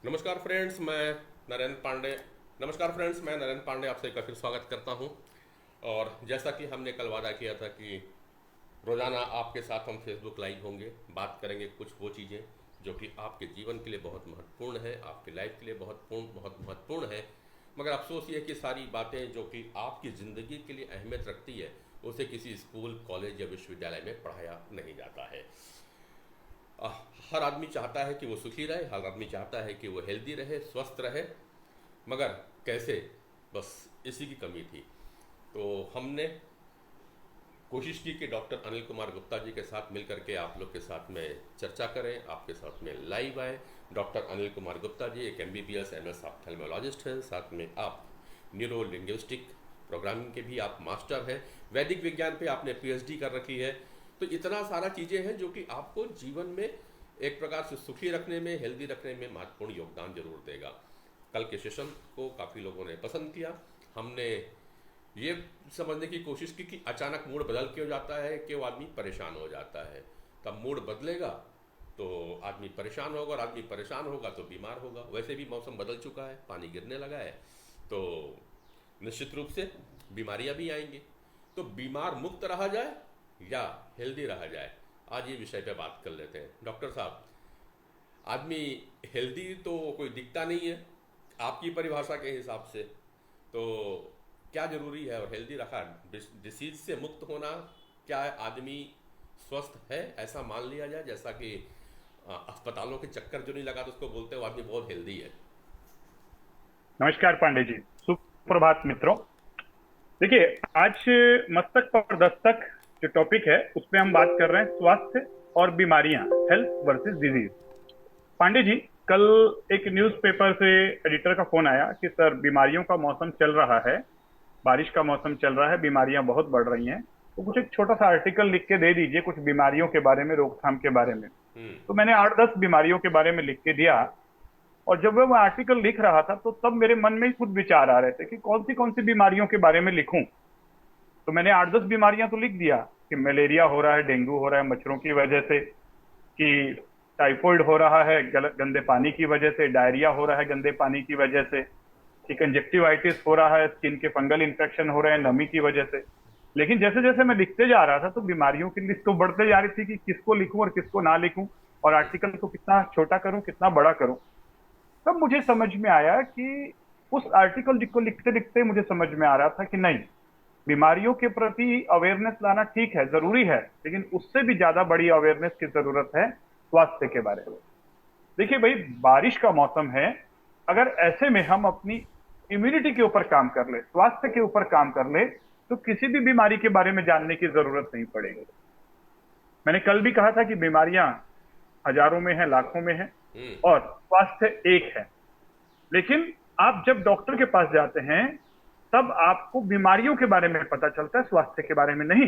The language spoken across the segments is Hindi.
नमस्कार फ्रेंड्स, मैं नरेंद्र पांडे। नमस्कार फ्रेंड्स, मैं नरेंद्र पांडे आपसे एक बार फिर स्वागत करता हूं। और जैसा कि हमने कल वादा किया था कि रोज़ाना आपके साथ हम फेसबुक लाइव होंगे, बात करेंगे कुछ वो चीज़ें जो कि आपके जीवन के लिए बहुत महत्वपूर्ण है, आपकी लाइफ के लिए बहुत महत्वपूर्ण है। मगर अफसोस ये है कि सारी बातें जो कि आपकी ज़िंदगी के लिए अहमियत रखती है, उसे किसी स्कूल, कॉलेज या विश्वविद्यालय में पढ़ाया नहीं जाता है। अ, हर आदमी चाहता है कि वो सुखी रहे, हर आदमी चाहता है कि वो हेल्दी रहे, स्वस्थ रहे, मगर कैसे, बस इसी की कमी थी। तो हमने कोशिश की कि डॉक्टर अनिल कुमार गुप्ता जी के साथ मिलकर के आप लोग के साथ में चर्चा करें, आपके साथ में लाइव आए। डॉक्टर अनिल कुमार गुप्ता जी एक MBBS MS ऑप्थेल्मोलॉजिस्ट हैं, साथ में आप न्यूरो लिंग्विस्टिक प्रोग्रामिंग के भी आप मास्टर हैं, वैदिक विज्ञान पे आपने PhD कर रखी है। तो इतना सारा चीज़ें हैं जो कि आपको जीवन में एक प्रकार से सुखी रखने में, हेल्दी रखने में महत्वपूर्ण योगदान जरूर देगा। कल के सेशन को काफ़ी लोगों ने पसंद किया। हमने ये समझने की कोशिश की कि अचानक मूड बदल क्यों जाता है कि वो आदमी परेशान हो जाता है। तब मूड बदलेगा तो आदमी परेशान होगा, और आदमी परेशान होगा तो बीमार होगा। वैसे भी मौसम बदल चुका है, पानी गिरने लगा है, तो निश्चित रूप से बीमारियां भी आएंगी। तो बीमार मुक्त रहा जाए या हेल्दी रहा जाए, आज ये विषय पे बात कर लेते हैं। डॉक्टर साहब, आदमी हेल्दी तो कोई दिखता नहीं है आपकी परिभाषा के हिसाब से, तो क्या जरूरी है और हेल्दी रखा, डिसीज से मुक्त होना, क्या आदमी स्वस्थ है ऐसा मान लिया जाए? जैसा कि अस्पतालों के चक्कर जो नहीं लगा तो उसको बोलते हैं वो आदमी बहुत हेल्दी है। नमस्कार पांडे जी। सुप्रभात मित्रों। देखिए, आज मस्तक पर दस्तक जो टॉपिक है उस पे हम बात कर रहे हैं स्वास्थ्य और बीमारियां, health versus disease. Pandey ji, कल एक न्यूज़पेपर से एडिटर का फोन आया कि सर बीमारियों का मौसम चल रहा है, बारिश का मौसम चल रहा है, बीमारियां बहुत बढ़ रही हैं, तो कुछ एक छोटा सा आर्टिकल लिख के दे दीजिए कुछ बीमारियों के बारे में, रोकथाम के बारे में। हम्म। तो मैंने 8-10 बीमारियों के बारे में लिख के दिया। और जब मैं वो आर्टिकल लिख रहा था तो तब मेरे मन में ही कुछ विचार आ रहे थे कि कौन सी बीमारियों के बारे में लिखूं। तो मैंने 8-10 बीमारियां तो लिख दिया कि मलेरिया हो रहा है, डेंगू हो रहा है मच्छरों की वजह से, कि टाइफाइड हो रहा है गंदे पानी की वजह से, डायरिया हो रहा है गंदे पानी की वजह से, कि कंजक्टिवाइटिस हो रहा है, स्किन के फंगल इन्फेक्शन हो रहे हैं नमी की वजह से। लेकिन जैसे जैसे मैं लिखते जा रहा था तो बीमारियों की लिस्ट तो बढ़ते जा रही थी कि किसको लिखूं और किसको ना लिखूं, और आर्टिकल को कितना छोटा करूं कितना बड़ा करूं। तब मुझे समझ में आया कि उस आर्टिकल को लिखते लिखते मुझे समझ में आ रहा था कि नहीं, बीमारियों के प्रति अवेयरनेस लाना ठीक है, जरूरी है, लेकिन उससे भी ज्यादा बड़ी अवेयरनेस की जरूरत है स्वास्थ्य के बारे में। देखिए भाई, बारिश का मौसम है, अगर ऐसे में हम अपनी इम्यूनिटी के ऊपर काम कर ले, स्वास्थ्य के ऊपर काम कर ले, तो किसी भी बीमारी के बारे में जानने की जरूरत नहीं पड़ेगी। मैंने कल भी कहा था कि बीमारियां हजारों में है, लाखों में है, हम्म। और स्वास्थ्य एक है। लेकिन आप जब डॉक्टर के पास जाते हैं तब आपको बीमारियों के बारे में पता चलता है, स्वास्थ्य के बारे में नहीं।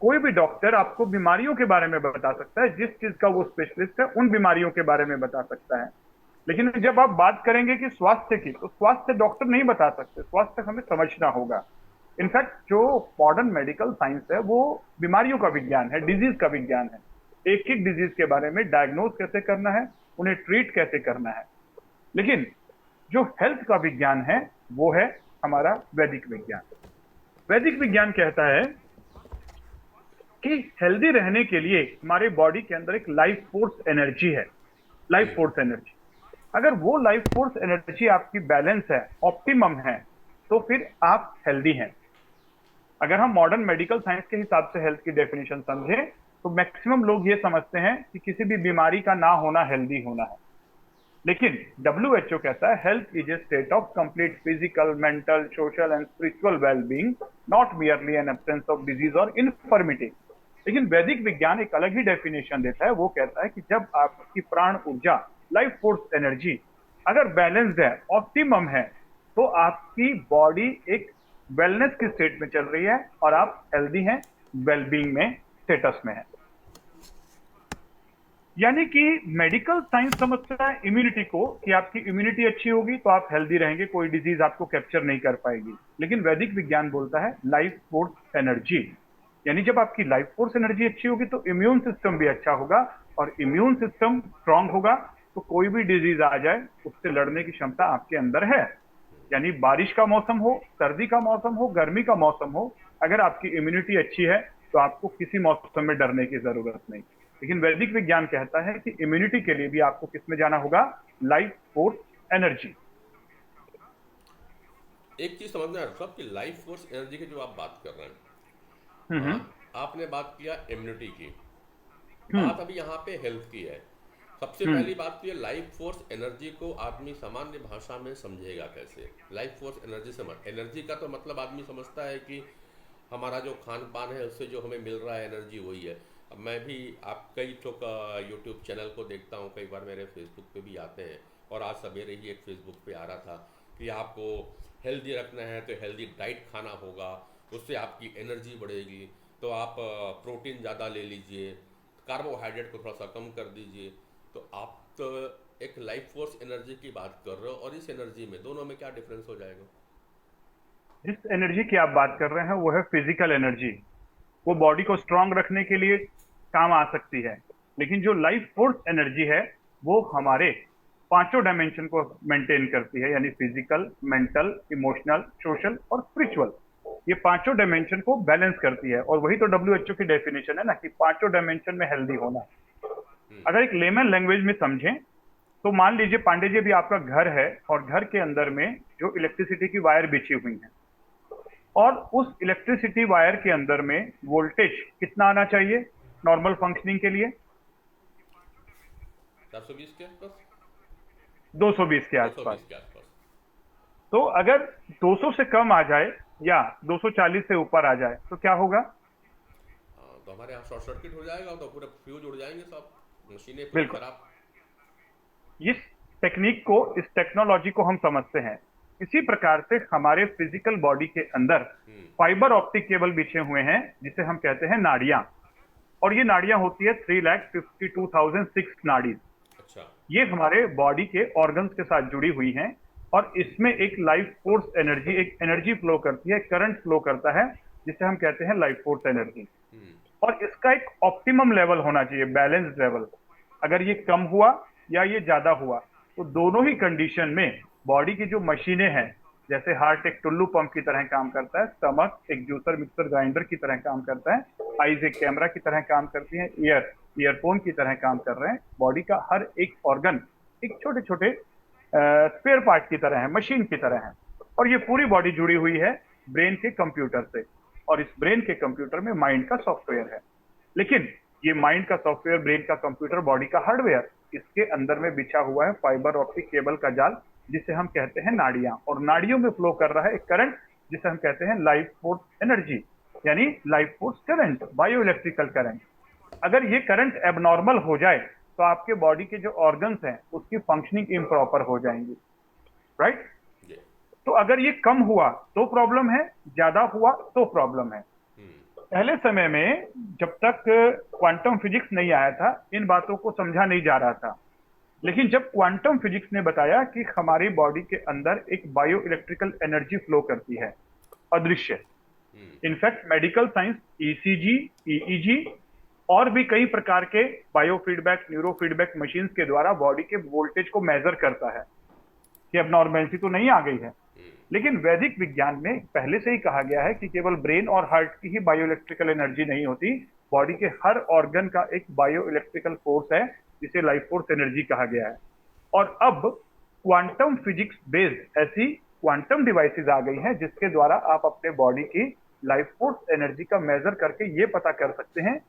कोई भी डॉक्टर आपको बीमारियों के बारे में बता सकता है, जिस चीज का वो स्पेशलिस्ट है उन बीमारियों के बारे में बता सकता है। लेकिन जब आप बात करेंगे कि स्वास्थ्य की, तो स्वास्थ्य डॉक्टर नहीं बता सकते, स्वास्थ्य हमें समझना होगा। इनफैक्ट जो मॉडर्न मेडिकल साइंस है वो बीमारियों का विज्ञान है, डिजीज का विज्ञान है। एक एक डिजीज के बारे में डायग्नोज कैसे करना है, उन्हें ट्रीट कैसे करना है। लेकिन जो हेल्थ का विज्ञान है वो है हमारा वैदिक विज्ञान। वैदिक विज्ञान कहता है कि हेल्दी रहने के लिए हमारे बॉडी के अंदर एक लाइफ फोर्स एनर्जी है, लाइफ हम्म। Force energy. अगर वो लाइफ फोर्स एनर्जी आपकी बैलेंस है, ऑप्टिमम है, तो फिर आप हेल्दी हैं। अगर हम मॉडर्न मेडिकल साइंस के हिसाब से हेल्थ की डेफिनेशन समझें तो मैक्सिमम लोग ये समझते हैं कि किसी भी बीमारी का ना होना हेल्दी होना है। लेकिन WHO कहता है health is a state of complete physical, mental, social and spiritual wellbeing, not merely an absence of disease और इन्फर्मिटी। लेकिन वैदिक विज्ञान एक अलग ही डेफिनेशन देता है। वो कहता है कि जब आपकी प्राण ऊर्जा, लाइफ फोर्स एनर्जी अगर बैलेंस्ड है, ऑप्टिमम है, तो आपकी बॉडी एक वेलनेस की स्टेट में चल रही है और आप हेल्दी हैं, वेलबींग में, स्टेटस में है। यानी कि मेडिकल साइंस समझता है इम्यूनिटी को, कि आपकी इम्यूनिटी अच्छी होगी तो आप हेल्दी रहेंगे, कोई डिजीज आपको कैप्चर नहीं कर पाएगी। लेकिन वैदिक विज्ञान बोलता है लाइफ फोर्स एनर्जी, यानी जब आपकी लाइफ फोर्स एनर्जी अच्छी होगी तो इम्यून सिस्टम भी अच्छा होगा, और इम्यून सिस्टम स्ट्रांग होगा तो कोई भी डिजीज आ जाए उससे लड़ने की क्षमता आपके अंदर है। यानी बारिश का मौसम हो, सर्दी का मौसम हो, गर्मी का मौसम हो, अगर आपकी इम्यूनिटी अच्छी है तो आपको किसी मौसम में डरने की जरूरत नहीं। लेकिन वैदिक विज्ञान कहता है कि इम्यूनिटी के लिए भी आपको किसमें जाना होगा? Life force energy. एक चीज समझना है साहब कि लाइफ फोर्स एनर्जी की जो आप बात कर रहे हैं, हम्म। आपने बात किया इम्यूनिटी की, हम्म। बात अभी यहाँ पे हेल्थ की है। सबसे हम्म। पहली बात तो ये लाइफ फोर्स एनर्जी को आदमी सामान्य भाषा में समझेगा कैसे? लाइफ फोर्स एनर्जी समझ, एनर्जी का तो मतलब आदमी समझता है कि हमारा जो खान पान है उससे जो हमें मिल रहा है एनर्जी वही है। अब मैं भी आप कई तो यूट्यूब चैनल को देखता हूँ, कई बार मेरे फेसबुक पे भी आते हैं, और आज सवेरे ही एक फेसबुक पे आ रहा था कि आपको हेल्दी रखना है तो हेल्दी डाइट खाना होगा, उससे आपकी एनर्जी बढ़ेगी, तो आप प्रोटीन ज़्यादा ले लीजिए, कार्बोहाइड्रेट को थोड़ा सा कम कर दीजिए। तो आप तो एक लाइफ फोर्स एनर्जी की बात कर रहे हो, और इस एनर्जी में दोनों में क्या डिफरेंस हो जाएगा? जिस एनर्जी की आप बात कर रहे हैं वो है फिजिकल एनर्जी। वो बॉडी को स्ट्रांग रखने के लिए काम आ सकती है। लेकिन जो लाइफ फोर्स एनर्जी है वो हमारे पांचों डायमेंशन को मेंटेन करती है, यानी फिजिकल, मेंटल, इमोशनल, सोशल और स्पिरिचुअल। ये पांचों डायमेंशन को बैलेंस करती है, और वही तो डब्ल्यूएचओ की डेफिनेशन है ना, कि पांचों डायमेंशन में हेल्दी होना। अगर एक लेमन लैंग्वेज में समझें तो मान लीजिए पांडे जी भी आपका घर है, और घर के अंदर में जो इलेक्ट्रिसिटी की वायर बिछी हुई है, और उस इलेक्ट्रिसिटी वायर के अंदर में वोल्टेज कितना आना चाहिए नॉर्मल फंक्शनिंग के लिए? 420 के आसपास, 220 के आसपास। 220 के आसपास। तो अगर 200 से कम आ जाए या 240 से ऊपर आ जाए तो क्या होगा? हाँ, तो हमारे यहाँ शॉर्ट सर्किट हो जाएगा, तो पूरे फ्यूज उड़ जाएंगे, सब मशीनें पूरी बिल्कुल। खराब। इस टेक्निक को, इस टेक्नोलॉजी को हम समझते हैं। इसी प्रकार से हमारे फिजिकल बॉडी के अंदर फाइबर ऑप्टिक केबल बिछे हुए हैं, जिसे हम कहते हैं नाड़ियां। और ये नाड़ियां होती है 3,52,006 नाड़ी। अच्छा। ये हमारे बॉडी के ऑर्गन्स के साथ जुड़ी हुई हैं, और इसमें एक लाइफ फोर्स एनर्जी, एक एनर्जी फ्लो करती है, करंट फ्लो करता है, जिसे हम कहते हैं लाइफ फोर्स एनर्जी। और इसका एक ऑप्टिमम लेवल होना चाहिए, बैलेंस्ड लेवल। अगर ये कम हुआ या ये ज्यादा हुआ तो दोनों ही कंडीशन में बॉडी की जो मशीनें हैं, जैसे हार्ट एक टुल्लू पंप की तरह काम करता है, स्टमक एक जूसर मिक्सर ग्राइंडर की तरह काम करता है, आईज एक कैमरा की तरह काम करती है, ईयरफोन की तरह काम कर रहे हैं। बॉडी का हर एक ऑर्गन एक छोटे छोटे स्पेयर पार्ट की तरह है, मशीन की तरह है। और ये पूरी बॉडी जुड़ी हुई है ब्रेन के कंप्यूटर से, और इस ब्रेन के कंप्यूटर में माइंड का सॉफ्टवेयर है। लेकिन ये माइंड का सॉफ्टवेयर, ब्रेन का कंप्यूटर, बॉडी का हार्डवेयर, इसके अंदर में बिछा हुआ है फाइबर ऑप्टिक केबल का जाल, जिसे हम कहते हैं नाड़ियां। और नाड़ियों में फ्लो कर रहा है एक करंट, जिसे हम कहते हैं लाइफ फोर्स एनर्जी, यानी life force current, bio electrical current. अगर ये करंट एबनॉर्मल हो जाए तो आपके बॉडी के जो ऑर्गन्स हैं उसकी फंक्शनिंग इम्प्रॉपर हो जाएंगी, राइट? तो अगर ये कम हुआ तो प्रॉब्लम है, ज्यादा हुआ तो प्रॉब्लम है। पहले समय में जब तक क्वांटम फिजिक्स नहीं आया था, इन बातों को समझा नहीं जा रहा था। लेकिन जब क्वांटम फिजिक्स ने बताया कि हमारी बॉडी के अंदर एक बायो इलेक्ट्रिकल एनर्जी फ्लो करती है, अदृश्य। In fact medical science ECG, EEG और भी कई प्रकार के bio feedback, neuro feedback machines के द्वारा बॉडी के वोल्टेज को मेजर करता है कि अब नॉर्मेलिटी तो नहीं आ गई है। लेकिन वैदिक विज्ञान में पहले से ही कहा गया है कि केवल ब्रेन और हार्ट की ही बायो इलेक्ट्रिकल एनर्जी नहीं होती, बॉडी के हर ऑर्गन का एक बायो इलेक्ट्रिकल फोर्स है, जिसे लाइफ फोर्स एनर्जी कहा गया है। और अब क्वांटम फिजिक्स बेस्ड ऐसी क्वांटम डिवाइसेस आ गई हैं, जिसके द्वारा आप अपने बॉडी की लाइफ फोर्स एनर्जी का मेजर करके ये पता कर सकते हैं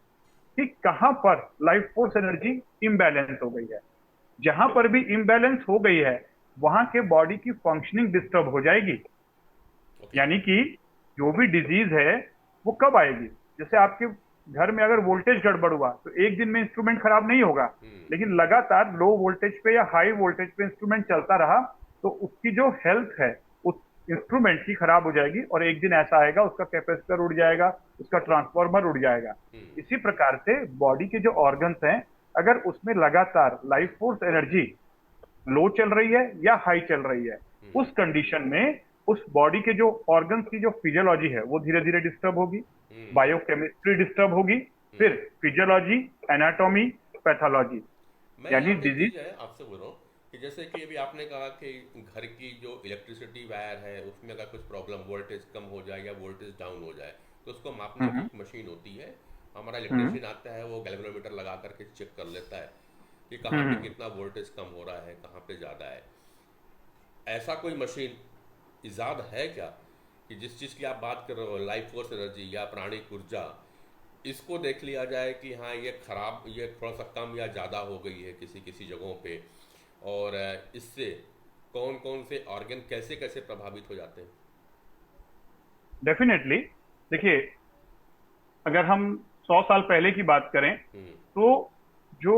कि कहां पर लाइफ फोर्स एनर्जी इम्बैलेंस हो गई है। जहां पर भी इम्बैलेंस हो गई है वहां के बॉडी की फंक्शनिंग डिस्टर्ब हो जाएगी। यानी कि जो भी डिजीज है वो कब आएगी? जैसे आपके घर में अगर वोल्टेज गड़बड़ हुआ तो एक दिन में इंस्ट्रूमेंट खराब नहीं होगा, लेकिन लगातार लो वोल्टेज पे या हाई वोल्टेज पे इंस्ट्रूमेंट चलता रहा तो उसकी जो हेल्थ है उस इंस्ट्रूमेंट की खराब हो जाएगी, और एक दिन ऐसा आएगा उसका कैपेसिटर उड़ जाएगा, उसका ट्रांसफार्मर उड़ जाएगा। इसी प्रकार से बॉडी के जो ऑर्गन्स हैं, अगर उसमें लगातार लाइफ फोर्स एनर्जी लो चल रही है या हाई चल रही है, उस कंडीशन में उस बॉडी के जो ऑर्गन्स की जो फिजियोलॉजी है वो धीरे धीरे डिस्टर्ब होगी, बायोकेमिस्ट्री डिस्टर्ब होगी, फिर फिजियोलॉजी, एनाटॉमी, पैथोलॉजी। मैं यानी यहाँ पे एक डिजीज। चीज़ है आपसे बोल रहा हूँ कि जैसे कि अभी आपने कहा कि घर की जो इलेक्ट्रिसिटी वायर है उसमें अगर कुछ प्रॉब्लम वोल्टेज कम हो जाए या वोल्टेज डाउन हो जाए तो उसको मापने की हम्म। एक मशीन होती है। हमारा हम्म। इलेक्ट्रिशियन आता है, वो गैल्वेनोमीटर लगा करके चेक कर लेता है कि कहाँ पे हम्म। कितना वोल्टेज कम हो रहा है, कहाँ पे ज़्यादा है। ऐसा कोई मशीन इजाद है क्या कि जिस चीज़ की आप बात कर रहे हो, लाइफ फोर्स एनर्जी या प्राणिक ऊर्जा, इसको देख लिया जाए कि हाँ ये खराब, ये थोड़ा सा कम या ज़्यादा हो गई है किसी किसी जगहों पे, और इससे कौन कौन से ऑर्गन कैसे कैसे प्रभावित हो जाते हैं? डेफिनेटली। देखिए, अगर हम 100 साल पहले की बात करें हम्म। तो जो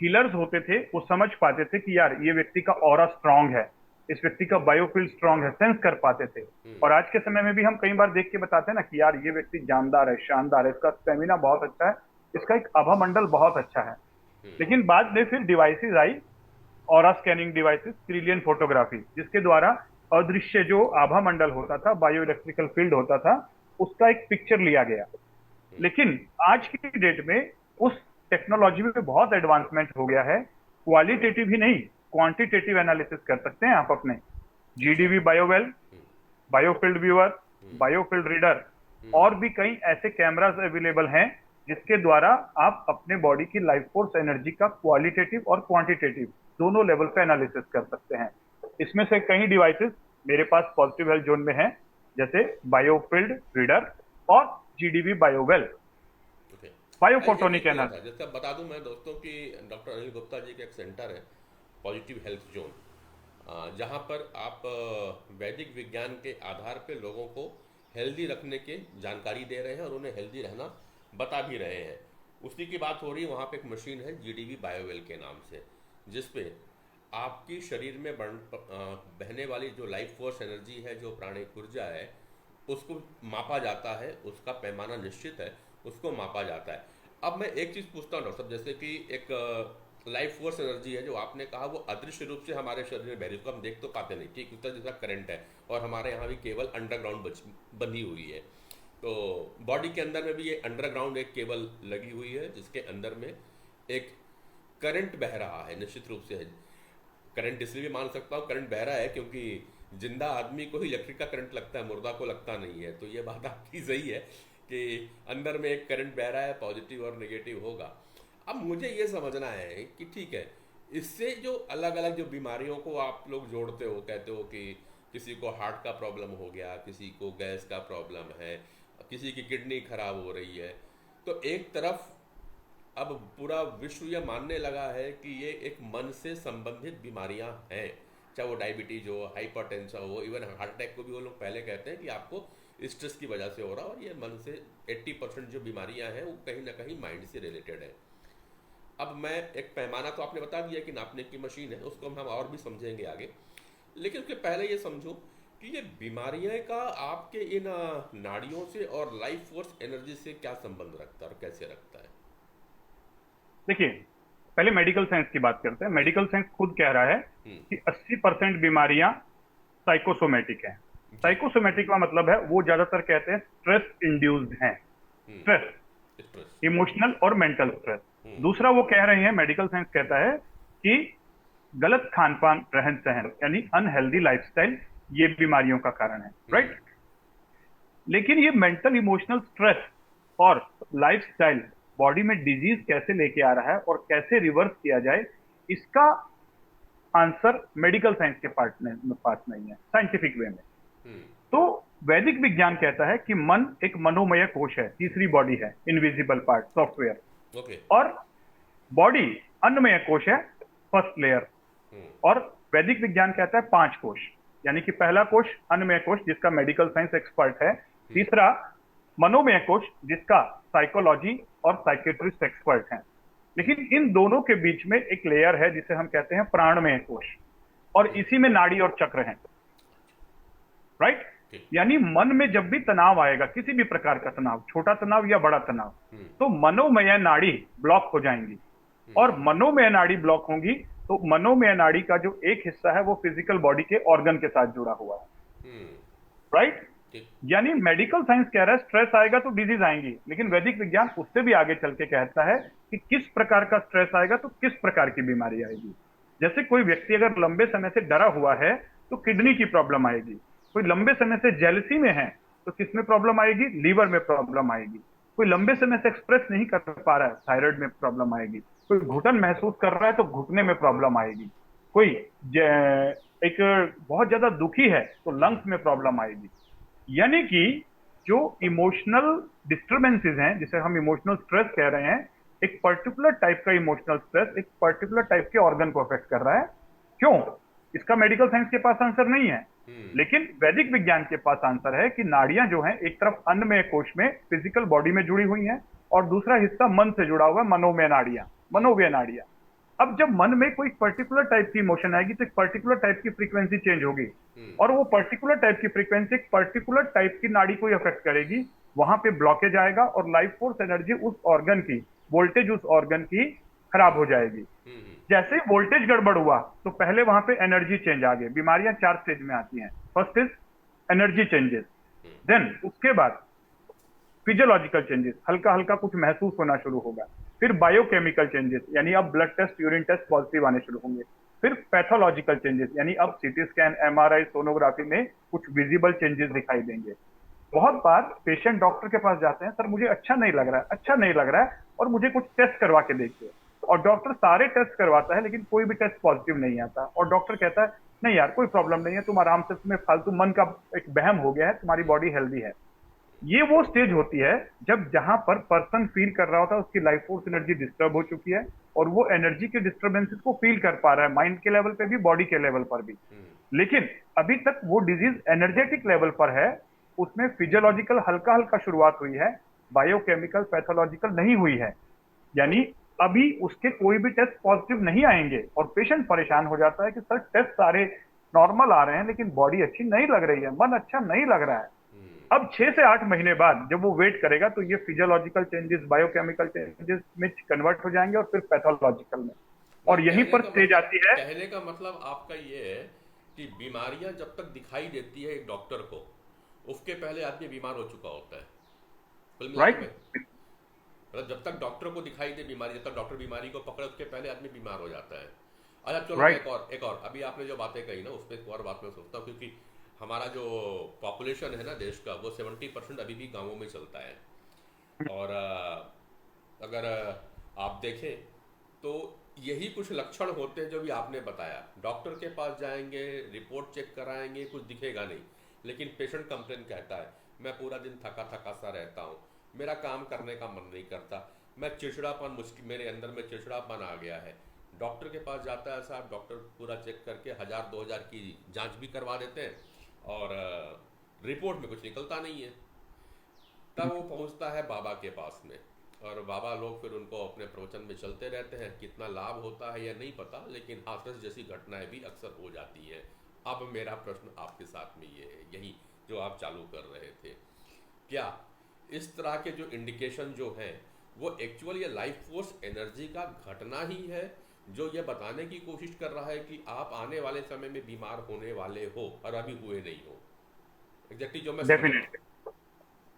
हीलर्स होते थे वो समझ पाते थे कि यार ये व्यक्ति का ऑरा स्ट्रांग है, इस व्यक्ति का बायोफील्ड स्ट्रांग है, सेंस कर पाते थे। हम्म। और आज के समय में भी हम कई बार देख के बताते हैं ना कि यार ये व्यक्ति जानदार है, शानदार है, इसका स्टेमिना बहुत अच्छा है, इसका एक आभा मंडल बहुत अच्छा है। हम्म। लेकिन बाद में फिर डिवाइसेस आई, aura scanning devices, Kirlian photography, जिसके द्वारा अदृश्य जो आभा मंडल होता था, बायो इलेक्ट्रिकल फील्ड होता था, उसका एक पिक्चर लिया गया। हम्म। लेकिन आज की डेट में उस टेक्नोलॉजी में बहुत एडवांसमेंट हो गया है। क्वालिटेटिव ही नहीं, क्वांटिटेटिव एनालिसिस कर सकते हैं आप अपने अच्छा। जीडीवी बायोवेल, हम्म। बायोफील्ड व्यूअर, हम्म। बायोफील्ड रीडर, हम्म। और भी कई ऐसे कैमरास अवेलेबल हैं जिसके द्वारा आप अपने बॉडी की लाइफ फोर्स एनर्जी का क्वालिटेटिव और क्वांटिटेटिव दोनों लेवल पे एनालिसिस कर सकते हैं। इसमें से कई डिवाइसेस मेरे पास पॉजिटिव हेल्थ जोन में हैं, जैसे बायोफील्ड रीडर और जीडीवी बायोवेल, ओके। एक बायोफोटोनिक चीज़ पूछना था, एनालिसिस। जैसे अब बता दूं मैं दोस्तों कि डॉक्टर अनिल गुप्ता जी का एक सेंटर है, पॉजिटिव हेल्थ जोन, जहाँ पर आप वैदिक विज्ञान के आधार पे लोगों को हेल्दी रखने के जानकारी दे रहे हैं और उन्हें हेल्दी रहना बता भी रहे हैं। उसी की बात हो रही है, वहाँ पे एक मशीन है जीडीवी बायोवेल के नाम से, जिसपे आपकी शरीर में बहने वाली जो लाइफ फोर्स एनर्जी है, जो प्राणिक ऊर्जा है, उसको मापा जाता है, उसका पैमाना निश्चित है, उसको मापा जाता है। अब मैं एक चीज़ पूछता हूँ डॉक्टर साहब, जैसे कि एक लाइफ फोर्स एनर्जी है जो आपने कहा, वो अदृश्य रूप से हमारे शरीर में बह रही है, उसको हम देख तो पाते नहीं, ठीक उतना जैसा करंट है, और हमारे यहाँ भी केवल अंडरग्राउंड बंधी हुई है। तो बॉडी के अंदर में भी ये अंडरग्राउंड एक केबल लगी हुई है जिसके अंदर में एक करंट बह रहा है, निश्चित रूप से है। करंट इसलिए भी मान सकता हूँ करंट बह रहा है क्योंकि जिंदा आदमी को ही इलेक्ट्रिक का करंट लगता है, मुर्दा को लगता नहीं है। तो ये बात आपकी सही है कि अंदर में एक करंट बह रहा है, पॉजिटिव और नेगेटिव होगा। अब मुझे ये समझना है कि ठीक है, इससे जो अलग अलग जो बीमारियों को आप लोग जोड़ते हो, कहते हो कि किसी को हार्ट का प्रॉब्लम हो गया, किसी को गैस का प्रॉब्लम है, किसी की किडनी खराब हो रही है, तो एक तरफ अब पूरा विश्व यह मानने लगा है कि ये एक मन से संबंधित बीमारियां हैं, चाहे वो डायबिटीज हो, हाइपरटेंशन हो, इवन हार्ट अटैक को भी वो लोग पहले कहते हैं कि आपको स्ट्रेस की वजह से हो रहा है, और ये मन से 80% जो बीमारियां हैं वो कहीं ना कहीं माइंड से रिलेटेड है। अब मैं एक पैमाना तो आपने बता दिया कि नापने की मशीन है, उसको हम और भी समझेंगे आगे, लेकिन उसके पहले ये समझो कि ये बीमारियां का आपके इन नाड़ियों से और लाइफ फोर्स एनर्जी से क्या संबंध रखता है और कैसे रखता है? देखिए, पहले मेडिकल साइंस की बात करते हैं। मेडिकल साइंस खुद कह रहा है हम्म। कि 80% बीमारियां साइकोसोमेटिक हैं। जी। साइकोसोमेटिक का मतलब है, वो ज्यादातर कहते हैं स्ट्रेस इंड्यूस्ड हैं। हम्म। Stress, stress. इमोशनल और मेंटल स्ट्रेस। हम्म। दूसरा वो कह रहे हैं, मेडिकल साइंस कहता है कि गलत खान पान, रहन सहन, यानी अनहेल्दी लाइफस्टाइल, ये बीमारियों का कारण है। हम्म। राइट। लेकिन ये मेंटल इमोशनल स्ट्रेस और लाइफस्टाइल बॉडी में डिजीज कैसे लेके आ रहा है और कैसे रिवर्स किया जाए, इसका आंसर मेडिकल साइंस के पास नहीं है, साइंटिफिक वे में। हम्म। तो वैदिक विज्ञान कहता है कि मन एक मनोमय कोश है, तीसरी बॉडी है, इनविजिबल पार्ट, सॉफ्टवेयर। ओके। और बॉडी अन्नमय कोश है, फर्स्ट लेयर। हम्म। और वैदिक विज्ञान कहता है 5 कोश, यानी कि पहला कोश अन्नमय कोश, जिसका मेडिकल साइंस एक्सपर्ट है। तीसरा मनोमय कोश, जिसका साइकोलॉजी और साइकेट्रिस्ट एक्सपर्ट हैं। लेकिन इन दोनों के बीच में एक लेयर है जिसे हम कहते हैं प्राणमय कोश, और इसी में नाड़ी और चक्र हैं। राइट। ठीक। यानी मन में जब भी तनाव आएगा, किसी भी प्रकार का तनाव, छोटा तनाव या बड़ा तनाव, हम्म। तो मनोमय नाड़ी ब्लॉक हो जाएंगी। और मनोमय नाड़ी ब्लॉक होंगी तो मनोमय नाड़ी का जो एक हिस्सा है वो फिजिकल बॉडी के ऑर्गन के साथ जुड़ा हुआ है। हम्म। राइट। ठीक। यानी मेडिकल साइंस कह रहा है स्ट्रेस आएगा तो डिजीज आएंगी, लेकिन वैदिक विज्ञान उससे भी आगे चल के कहता है कि किस प्रकार का स्ट्रेस आएगा तो किस प्रकार की बीमारी आएगी। जैसे कोई व्यक्ति अगर लंबे समय से डरा हुआ है तो किडनी की प्रॉब्लम आएगी। कोई लंबे समय से जेलसी में है तो किस में प्रॉब्लम आएगी? लीवर में प्रॉब्लम आएगी। कोई लंबे समय से एक्सप्रेस नहीं कर पा रहा है, थायराइड में प्रॉब्लम आएगी। कोई घुटन महसूस कर रहा है तो घुटने में प्रॉब्लम आएगी। कोई एक बहुत ज्यादा दुखी है तो लंग्स में प्रॉब्लम आएगी। यानी कि जो इमोशनल डिस्टर्बेंसेस हैं, जिसे हम इमोशनल स्ट्रेस कह रहे हैं, एक पर्टिकुलर टाइप का इमोशनल स्ट्रेस एक पर्टिकुलर टाइप के ऑर्गन को अफेक्ट कर रहा है। क्यों? इसका मेडिकल साइंस के पास आंसर नहीं है, लेकिन वैदिक विज्ञान के पास आंसर है कि नाड़ियां जो हैं एक तरफ अन्नमय कोश में फिजिकल बॉडी में जुड़ी हुई हैं और दूसरा हिस्सा मन से जुड़ा हुआ है, मनोमय नाड़ियां, मनोव्यय नाड़ियां। अब जब मन में कोई पर्टिकुलर टाइप की इमोशन आएगी तो एक पर्टिकुलर टाइप की फ्रीक्वेंसी चेंज होगी और वो पर्टिकुलर टाइप की फ्रीक्वेंसी एक पर्टिकुलर टाइप की नाड़ी को अफेक्ट करेगी। वहां पे ब्लॉकेज आएगा और लाइफ फोर्स एनर्जी उस ऑर्गन की, वोल्टेज उस ऑर्गन की खराब हो जाएगी। जैसे ही वोल्टेज गड़बड़ हुआ तो पहले वहां पे एनर्जी चेंज आ गई। बीमारियां 4 स्टेज में आती हैं। First is energy changes, then उसके बाद फिजियोलॉजिकल चेंजेस, हल्का हल्का कुछ महसूस होना शुरू होगा। फिर बायोकेमिकल चेंजेस, यानी अब blood test, urine test positive आने शुरू होंगे। फिर पैथोलॉजिकल चेंजेस, यानी अब सीटी स्कैन, एमआरआई, सोनोग्राफी में कुछ विजिबल चेंजेस दिखाई देंगे। बहुत बार पेशेंट डॉक्टर के पास जाते हैं, सर मुझे अच्छा नहीं लग रहा है, अच्छा नहीं लग रहा है और मुझे कुछ टेस्ट करवा के देखिए। और डॉक्टर सारे टेस्ट करवाता है लेकिन कोई भी टेस्ट पॉजिटिव नहीं आता और डॉक्टर कहता है नहीं यार कोई प्रॉब्लम नहीं है, तुम आराम से, तुम्हें फालतू मन का एक वहम हो गया है, तुम्हारी बॉडी हेल्दी है। ये वो स्टेज होती है जब जहां पर पर्सन फील कर रहा होता है उसकी लाइफ फोर्स एनर्जी डिस्टर्ब हो चुकी है और वो एनर्जी के डिस्टर्बेंसेस को फील कर पा रहा है, माइंड के लेवल पे भी, बॉडी के लेवल पर भी। लेकिन अभी तक वो डिजीज एनर्जेटिक लेवल पर है, उसमें फिजियोलॉजिकल हल्का हल्का शुरुआत हुई है, बायोकेमिकल पैथोलॉजिकल नहीं हुई है। यानी अभी उसके कोई भी टेस्ट पॉजिटिव नहीं आएंगे और पेशेंट परेशान हो जाता है कि सर टेस्ट सारे नॉर्मल आ रहे हैं लेकिन बॉडी अच्छी नहीं लग रही है, मन अच्छा नहीं लग रहा है। अब 6 से 8 महीने बाद जब वो वेट करेगा तो ये फिजियोलॉजिकल चेंजेस, बायोकेमिकल चेंजेस में कन्वर्ट हो जाएंगे और फिर पैथोलॉजिकल में, और यहीं पर स्टेज आती है। कहने का मतलब आपका ये है कि बीमारियां जब तक दिखाई देती है एक डॉक्टर को, उसके पहले आदमी बीमार हो चुका होता है। कुल मिला के मतलब जब तक डॉक्टर को दिखाई दे बीमारी, जब तक डॉक्टर बीमारी को पकड़े उसके पहले आदमी बीमार हो जाता है। अच्छा चलो एक और अभी आपने जो बातें कही ना, उस पर एक और बात मैं सोचता हूँ, क्योंकि हमारा जो पॉपुलेशन है ना देश का, वो 70% अभी भी गांवों में चलता है। और अगर आप देखें तो यही कुछ लक्षण होते हैं जो भी आपने बताया। डॉक्टर के पास जाएंगे, रिपोर्ट चेक कराएंगे, कुछ दिखेगा नहीं, लेकिन पेशेंट कंप्लेन कहता है मैं पूरा दिन थका थका सा रहता हूँ, मेरा काम करने का मन नहीं करता, मैं चिड़चिड़ापन, मुश्किल, मेरे अंदर में चिड़चिड़ापन आ गया है। डॉक्टर के पास जाता है साहब, डॉक्टर पूरा चेक करके 1000-2000 की जांच भी करवा देते हैं और रिपोर्ट में कुछ निकलता नहीं है। तब वो पहुंचता है बाबा के पास में और बाबा लोग फिर उनको अपने प्रवचन में चलते रहते हैं। कितना लाभ होता है या नहीं पता, लेकिन हाथरस जैसी घटनाएं भी अक्सर हो जाती हैं। अब मेरा प्रश्न आपके साथ में ये है, यही जो आप चालू कर रहे थे, क्या इस तरह के जो इंडिकेशन जो हैं वो एक्चुअल ये लाइफ फोर्स एनर्जी का घटना ही है जो ये बताने की कोशिश कर रहा है कि आप आने वाले समय में बीमार होने वाले हो और अभी हुए नहीं हो? एग्जैक्टली जो मैं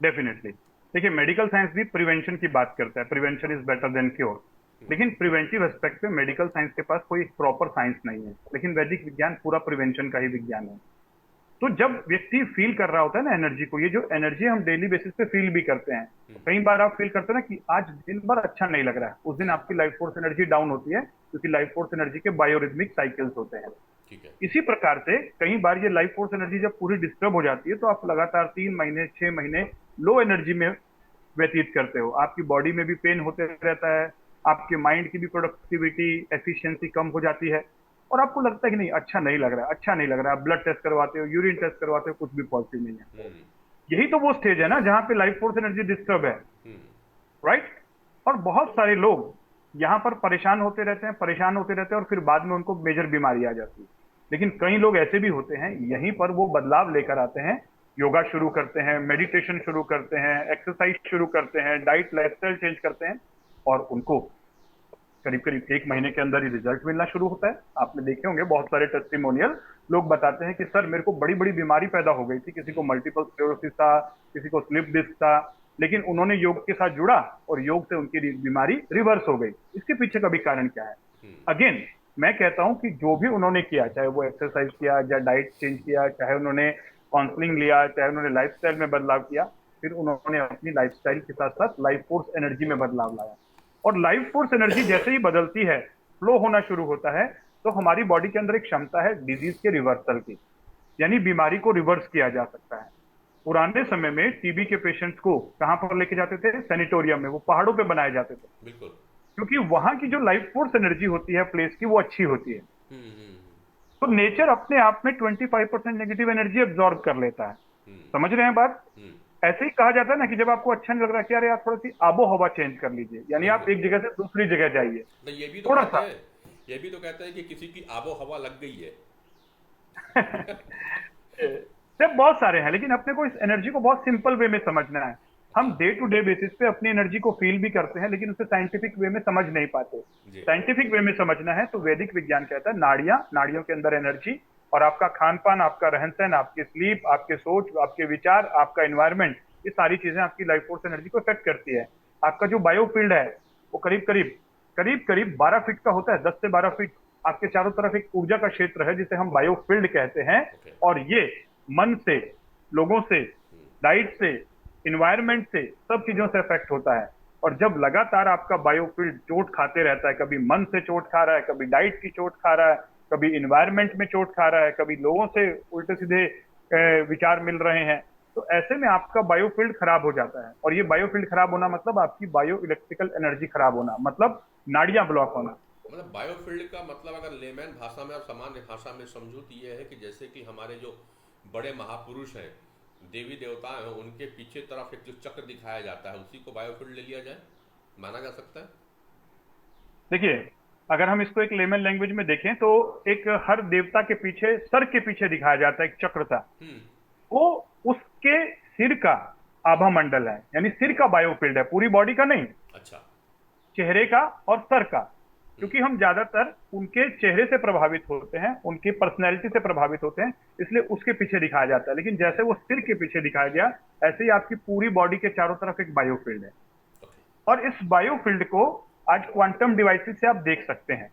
डेफिनेटली देखिए, मेडिकल साइंस भी प्रिवेंशन की बात करता है, prevention is better than cure. लेकिन प्रिवेंटिव एस्पेक्ट पे मेडिकल साइंस के पास कोई प्रॉपर साइंस नहीं है, लेकिन वैदिक विज्ञान पूरा प्रिवेंशन का ही विज्ञान है। तो जब व्यक्ति फील कर रहा होता है ना एनर्जी को, ये जो एनर्जी हम डेली बेसिस पे फील भी करते हैं, कई बार आप फील करते हैं ना कि आज दिन भर अच्छा नहीं लग रहा है, उस दिन आपकी लाइफ फोर्स एनर्जी डाउन होती है, क्योंकि लाइफ फोर्स एनर्जी के बायोरिथमिक साइकिल्स होते हैं। इसी प्रकार से कई बार ये लाइफ फोर्स एनर्जी जब पूरी डिस्टर्ब हो जाती है तो आप लगातार 3 महीने 6 महीने लो एनर्जी में व्यतीत करते हो। आपकी बॉडी में भी पेन होते रहता है, आपके माइंड की भी प्रोडक्टिविटी, एफिशिएंसी कम हो जाती है और आपको लगता है कि नहीं अच्छा नहीं लग रहा है, अच्छा नहीं लग रहा है। ब्लड टेस्ट करवाते हो, यूरिन टेस्ट करवाते हो, कुछ भी पॉजिटिव नहीं है। यही तो वो स्टेज है ना जहां पे लाइफ फोर्स एनर्जी डिस्टर्ब है, राइट। और बहुत सारे लोग यहाँ पर परेशान होते रहते हैं और फिर बाद में उनको मेजर बीमारी आ जाती है। लेकिन कई लोग ऐसे भी होते हैं, यहीं पर वो बदलाव लेकर आते हैं, योगा शुरू करते हैं, मेडिटेशन शुरू करते हैं, एक्सरसाइज शुरू करते हैं, डाइट, लाइफस्टाइल चेंज करते हैं और उनको करीब करीब 1 महीने के अंदर ही रिजल्ट मिलना शुरू होता है। आपने देखे होंगे बहुत सारे टेस्टिमोनियल, लोग बताते हैं कि सर मेरे को बड़ी बड़ी बीमारी पैदा हो गई थी, किसी को मल्टीपल स्क्लेरोसिस था, किसी को स्लिप डिस्क था, लेकिन उन्होंने योग के साथ जुड़ा और योग से उनकी बीमारी रिवर्स हो गई। इसके पीछे का भी कारण क्या है? अगेन मैं कहता हूं कि जो भी उन्होंने किया, चाहे वो एक्सरसाइज किया या डाइट चेंज किया, चाहे उन्होंने काउंसलिंग लिया, चाहे उन्होंने लाइफस्टाइल में बदलाव किया, फिर उन्होंने अपनी लाइफस्टाइल के साथ साथ लाइफ फोर्स एनर्जी में बदलाव लाया। और लाइफ फोर्स एनर्जी जैसे ही बदलती है, फ्लो होना शुरू होता है, तो हमारी बॉडी के अंदर एक क्षमता है डिजीज के रिवर्सल की, यानी बीमारी को रिवर्स किया जा सकता है। पुराने समय में टीबी के पेशेंट्स को कहां पर लेके जाते थे? सैनिटोरियम में, वो पहाड़ों पे बनाए जाते थे, बिल्कुल। क्योंकि वहां की जो लाइफ फोर्स एनर्जी होती है प्लेस की, वो अच्छी होती है। हम्म। तो नेचर अपने आप में 25% नेगेटिव एनर्जी एब्जॉर्ब कर लेता है। हम्म। समझ रहे हैं बात? हम्म। ऐसे ही कहा जाता है ना कि जब आपको अच्छा नहीं लग रहा कि यार थोड़ी सी आबो हवा चेंज कर लीजिए, यानी आप एक जगह से दूसरी जगह जाइए तो ये भी तो थोड़ा कहते सा। हैं, ये भी तो कहते हैं कि किसी की आबो हवा लग गई है। स्टेप बहुत सारे हैं, लेकिन अपने को इस एनर्जी को बहुत सिंपल वे में समझना है। हम डे टू डे बेसिस पे अपनी एनर्जी को फील भी करते हैं, लेकिन उसे साइंटिफिक वे में समझ नहीं पाते। जी। साइंटिफिक वे में समझना है तो वैदिक विज्ञान कहता है नाड़ियां, नाड़ियों के अंदर एनर्जी, और आपका खान पान, आपका रहन सहन, आपकी स्लीप, आपके सोच, आपके विचार, आपका एनवायरमेंट, ये सारी चीजें आपकी लाइफ फोर्स एनर्जी को इफेक्ट करती है। आपका जो बायोफील्ड है वो करीब करीब 12 फीट का होता है, 10 से 12 फीट। आपके चारों तरफ एक ऊर्जा का क्षेत्र है जिसे हम बायोफील्ड कहते हैं। ओके। और ये मन से, लोगों से, डाइट से, इन्वायरमेंट से, सब चीजों से इफेक्ट होता है। और जब लगातार आपका बायोफील्ड चोट खाते रहता है, कभी मन से चोट खा रहा है, कभी डाइट की चोट खा रहा है, कभी इन्वायरमेंट में चोट खा रहा है, कभी लोगों से उल्टे सीधे विचार मिल रहे हैं, तो ऐसे में आपका बायोफील्ड खराब हो जाता है। और ये बायोफील्ड खराब होना मतलब आपकी बायो इलेक्ट्रिकल एनर्जी खराब होना, मतलब नाड़ियां ब्लॉक होना। मतलब बायोफील्ड का मतलब अगर लेमैन भाषा में और सामान्य भाषा में समझूं तो ये है कि जैसे कि हमारे जो बड़े महापुरुष हैं, देवी देवता हैं, उनके पीछे तरफ एक जो चक्र दिखाया जाता है, उसी को बायोफील्ड ले लिया जाए, माना जा सकता है। देखिए, अगर हम इसको एक लेमन लैंग्वेज में देखें तो एक हर देवता के पीछे, सर के पीछे दिखाया जाता है एक चक्र था, वो उसके सिर का आभा मंडल है, यानी सिर का बायोफील्ड है, पूरी बॉडी का नहीं, अच्छा। चेहरे का और सर का। क्योंकि हम ज्यादातर उनके चेहरे से प्रभावित होते हैं, उनकी पर्सनैलिटी से प्रभावित होते हैं, इसलिए उसके पीछे दिखाया जाता है। लेकिन जैसे वो सिर के पीछे दिखाया गया, ऐसे ही आपकी पूरी बॉडी के चारों तरफ एक बायोफील्ड है। और इस बायोफील्ड को आज क्वांटम डिवाइसेस से आप देख सकते हैं,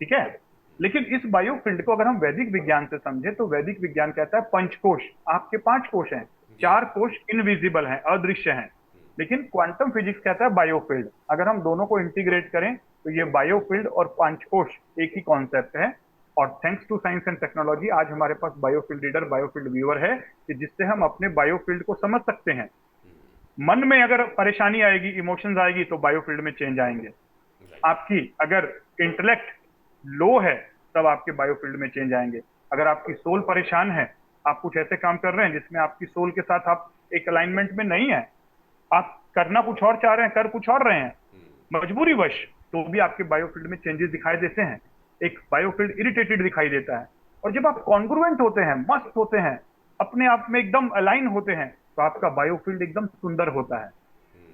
ठीक है। लेकिन इस बायोफील्ड को अगर हम वैदिक विज्ञान से समझे तो वैदिक विज्ञान कहता है पंचकोश, आपके 5 कोश हैं, 4 कोश इनविजिबल हैं, अदृश्य हैं, लेकिन क्वांटम फिजिक्स कहता है बायोफील्ड। अगर हम दोनों को इंटीग्रेट करें तो ये बायोफील्ड और पंचकोश एक ही कॉन्सेप्ट है। और thanks to science and technology आज हमारे पास बायोफील्ड रीडर, बायोफील्ड व्यूअर है, कि जिससे हम अपने बायोफील्ड को समझ सकते हैं। मन में अगर परेशानी आएगी, इमोशंस आएगी, तो बायोफील्ड में चेंज आएंगे। आपकी अगर इंटेलेक्ट लो है तब आपके बायोफील्ड में चेंज आएंगे। अगर आपकी सोल परेशान है, आप कुछ ऐसे काम कर रहे हैं जिसमें आपकी सोल के साथ आप एक अलाइनमेंट में नहीं है, आप करना कुछ और चाह रहे हैं, कर कुछ और रहे हैं मजबूरी वश, तो भी आपके बायोफील्ड में चेंजेस दिखाई देते हैं। एक बायोफील्ड इरिटेटेड दिखाई देता है। और जब आप कॉन्ग्रुएंट होते हैं, मस्त होते हैं, अपने आप में एकदम अलाइन होते हैं, तो आपका बायोफील्ड एकदम सुंदर होता है।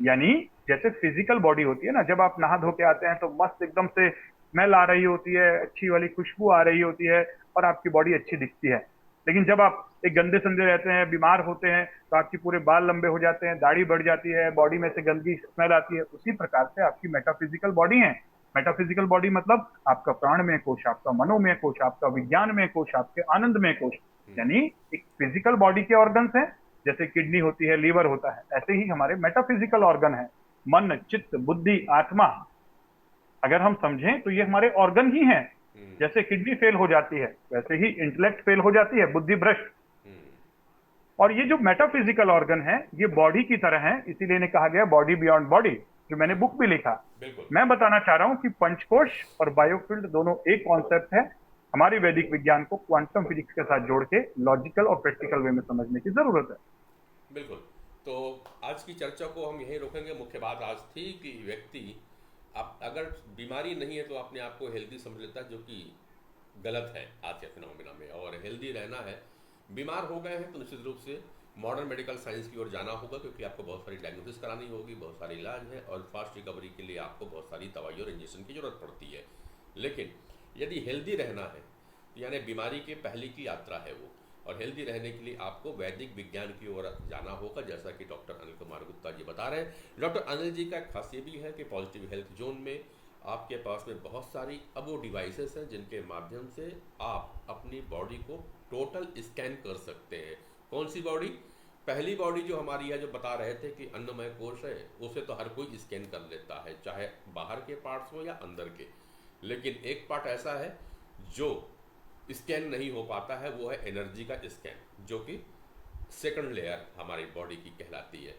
यानी जैसे फिजिकल बॉडी होती है ना, जब आप नहा धो के आते हैं तो मस्त एकदम से स्मेल आ रही होती है, अच्छी वाली खुशबू आ रही होती है और आपकी बॉडी अच्छी दिखती है। लेकिन जब आप एक गंदे संदे रहते हैं, बीमार होते हैं, तो आपके पूरे बाल लंबे हो जाते हैं, दाढ़ी बढ़ जाती है, बॉडी में से गंदगी स्मेल आती है। उसी प्रकार से आपकी मेटाफिजिकल बॉडी है। मेटाफिजिकल बॉडी मतलब आपका प्राणमय कोश, आपका मनोमय कोश, आपका विज्ञानमय कोश, आपके आनंदमय कोश। यानी एक फिजिकल बॉडी के ऑर्गन्स हैं, जैसे किडनी होती है, लीवर होता है, ऐसे ही हमारे मेटाफिजिकल ऑर्गन है, मन, चित्त, बुद्धि, आत्मा। अगर हम समझें तो ये हमारे ऑर्गन ही हैं। जैसे किडनी फेल हो जाती है, वैसे ही इंटेलेक्ट फेल हो जाती है, बुद्धि भ्रष्ट। और ये जो मेटाफिजिकल ऑर्गन है, ये बॉडी की तरह है, इसीलिए इन्हें कहा गया बॉडी बियॉन्ड बॉडी, जो मैंने बुक भी लिखा। मैं बताना चाह रहा हूं कि पंचकोश और बायोफील्ड दोनों एक कॉन्सेप्ट है। हमारी वैदिक विज्ञान को क्वांटम फिजिक्स के साथ जोड़ के लॉजिकल और प्रैक्टिकल वे में समझने की जरूरत है। बिल्कुल। तो आज की चर्चा को हम यहीं रोकेंगे। मुख्य बात आज थी कि व्यक्ति आप अगर बीमारी नहीं है तो अपने आप को हेल्दी समझ लेता है, जो कि गलत है आज के फिनोमिना में। और हेल्दी रहना है, बीमार हो गए हैं तो निश्चित रूप से मॉडर्न मेडिकल साइंस की ओर जाना होगा, क्योंकि आपको बहुत सारी डायग्नोसिस करानी होगी, बहुत सारी इलाज है और फास्ट रिकवरी के लिए आपको बहुत सारी दवाई और इंजेक्शन की ज़रूरत पड़ती है। लेकिन यदि हेल्दी रहना है, यानी बीमारी के पहले की यात्रा है वो, और हेल्दी रहने के लिए आपको वैदिक विज्ञान की ओर जाना होगा, जैसा कि डॉक्टर अनिल कुमार गुप्ता जी बता रहे हैं। डॉक्टर अनिल जी का खास ये भी है कि पॉजिटिव हेल्थ जोन में आपके पास में बहुत सारी अब वो डिवाइसेस हैं जिनके माध्यम से आप अपनी बॉडी को टोटल स्कैन कर सकते हैं। कौन सी बॉडी? पहली बॉडी जो हमारी है, जो बता रहे थे कि अन्नमय कोश है, उसे तो हर कोई स्कैन कर लेता है, चाहे बाहर के पार्ट्स हो या अंदर के। लेकिन एक पार्ट ऐसा है जो स्कैन नहीं हो पाता है, वो है एनर्जी का स्कैन, जो कि सेकंड लेयर हमारी बॉडी की कहलाती है।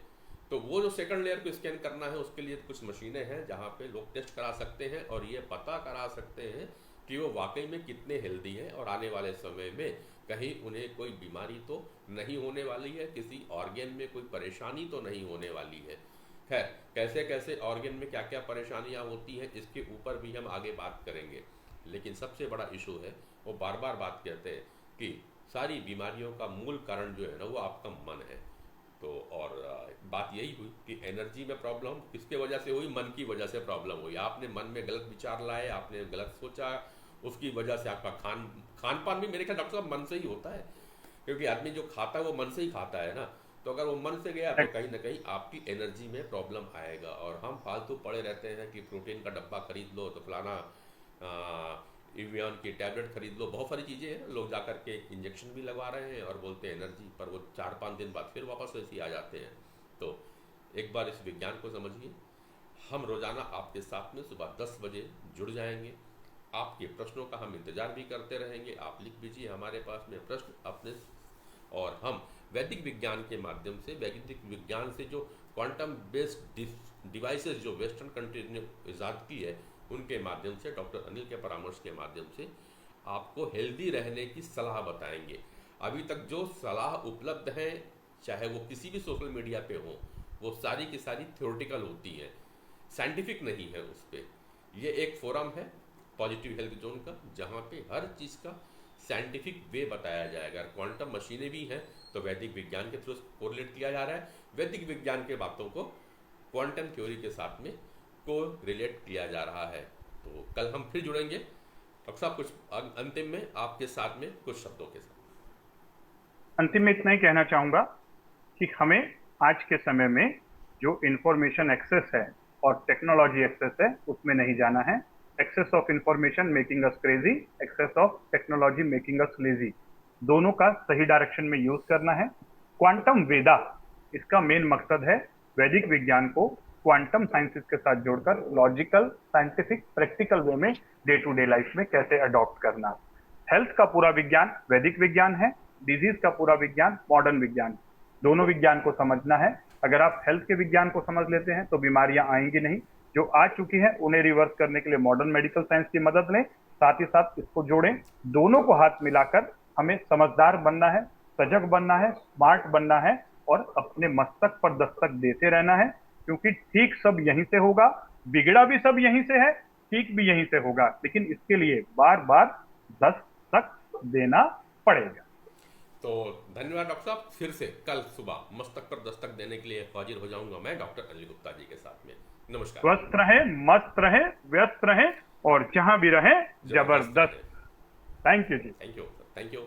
तो वो जो सेकंड लेयर को स्कैन करना है, उसके लिए कुछ मशीनें हैं जहाँ पे लोग टेस्ट करा सकते हैं और ये पता करा सकते हैं कि वो वाकई में कितने हेल्दी हैं और आने वाले समय में कहीं उन्हें कोई बीमारी तो नहीं होने वाली है, किसी ऑर्गन में कोई परेशानी तो नहीं होने वाली है। खैर, कैसे कैसे ऑर्गन में क्या क्या परेशानियाँ होती हैं, इसके ऊपर भी हम आगे बात करेंगे। लेकिन सबसे बड़ा इशू है, वो बार बार बात कहते हैं कि सारी बीमारियों का मूल कारण जो है ना, वो आपका मन है। तो और बात यही हुई कि एनर्जी में प्रॉब्लम किसके वजह से हुई? मन की वजह से प्रॉब्लम हुई। आपने मन में गलत विचार लाए, आपने गलत सोचा, उसकी वजह से आपका खान पान भी मेरे ख्याल डॉक्टर साहब मन से ही होता है, क्योंकि आदमी जो खाता है वो मन से ही खाता है ना। तो अगर वो मन से गया तो कहीं ना कहीं आपकी एनर्जी में प्रॉब्लम आएगा। और हम फालतू पड़े रहते हैं कि प्रोटीन का डब्बा खरीद लो, तो फलाना इवियन की टैबलेट खरीद लो, बहुत सारी चीज़ें हैं। लोग जा कर के इंजेक्शन भी लगवा रहे हैं और बोलते हैं एनर्जी, पर वो 4-5 दिन बाद फिर वापस वैसे ही आ जाते हैं। तो एक बार इस विज्ञान को समझिए। हम रोज़ाना आपके साथ में सुबह 10 बजे जुड़ जाएंगे। आपके प्रश्नों का हम इंतज़ार भी करते रहेंगे। आप लिख दीजिए हमारे पास में प्रश्न अपने, और हम वैदिक विज्ञान के माध्यम से, वैदिक विज्ञान से जो क्वांटम बेस्ड डिवाइसेस जो वेस्टर्न कंट्री ने ईजाद की है, उनके माध्यम से, डॉक्टर अनिल के परामर्श के माध्यम से आपको हेल्दी रहने की सलाह बताएंगे। अभी तक जो सलाह उपलब्ध हैं, चाहे वो किसी भी सोशल मीडिया पे हो, वो सारी की सारी थ्योरेटिकल होती हैं, साइंटिफिक नहीं है उस पर। ये एक फोरम है पॉजिटिव हेल्थ जोन का, जहाँ पे हर चीज़ का साइंटिफिक वे बताया जाएगा। क्वांटम मशीनें भी हैं तो वैदिक विज्ञान के थ्रू कोरिलेट किया जा रहा है। वैदिक विज्ञान के बातों को क्वांटम थ्योरी के साथ में को रिलेट किया जा रहा है। तो कल हम फिर जुड़ेंगे। डॉक्टर साहब, कुछ अंतिम में आपके साथ में कुछ शब्दों के साथ। अंतिम में इतना ही कहना चाहूंगा कि हमें आज के समय में जो इंफॉर्मेशन एक्सेस है और टेक्नोलॉजी एक्सेस है, उसमें नहीं जाना है। Excess of information making us crazy, excess of technology making us lazy. दोनों का सही डायरेक्शन में यूज करना है। क्वांटम वेदा, इसका मेन मकसद है वैदिक विज्ञान को क्वांटम साइंसेस के साथ जोड़कर लॉजिकल, साइंटिफिक, प्रैक्टिकल वे में डे टू डे लाइफ में कैसे अडॉप्ट करना। हेल्थ का पूरा विज्ञान वैदिक विज्ञान है, डिजीज का पूरा विज्ञान मॉडर्न विज्ञान। दोनों विज्ञान को समझना है। अगर आप हेल्थ के विज्ञान को समझ लेते हैं तो बीमारियां आएंगी नहीं। जो आ चुकी हैं उन्हें रिवर्स करने के लिए मॉडर्न मेडिकल साइंस की मदद लें, साथ ही साथ इसको जोड़ें। दोनों को हाथ मिलाकर हमें समझदार बनना है, सजग बनना है, स्मार्ट बनना है और अपने मस्तक पर दस्तक देते रहना है, क्योंकि ठीक सब यहीं से होगा, बिगड़ा भी सब यहीं से है, ठीक भी यहीं से होगा। लेकिन इसके लिए बार बार दस्तक देना पड़ेगा। तो धन्यवाद डॉक्टर साहब। फिर से कल सुबह मस्तक पर दस्तक देने के लिए हाजिर हो जाऊंगा मैं डॉक्टर अनिल गुप्ता जी के साथ में। नमस्कार। स्वस्थ रहे, मस्त रहे, व्यस्त रहे और जहां भी रहे जबरदस्त। थैंक यू जी। Thank you.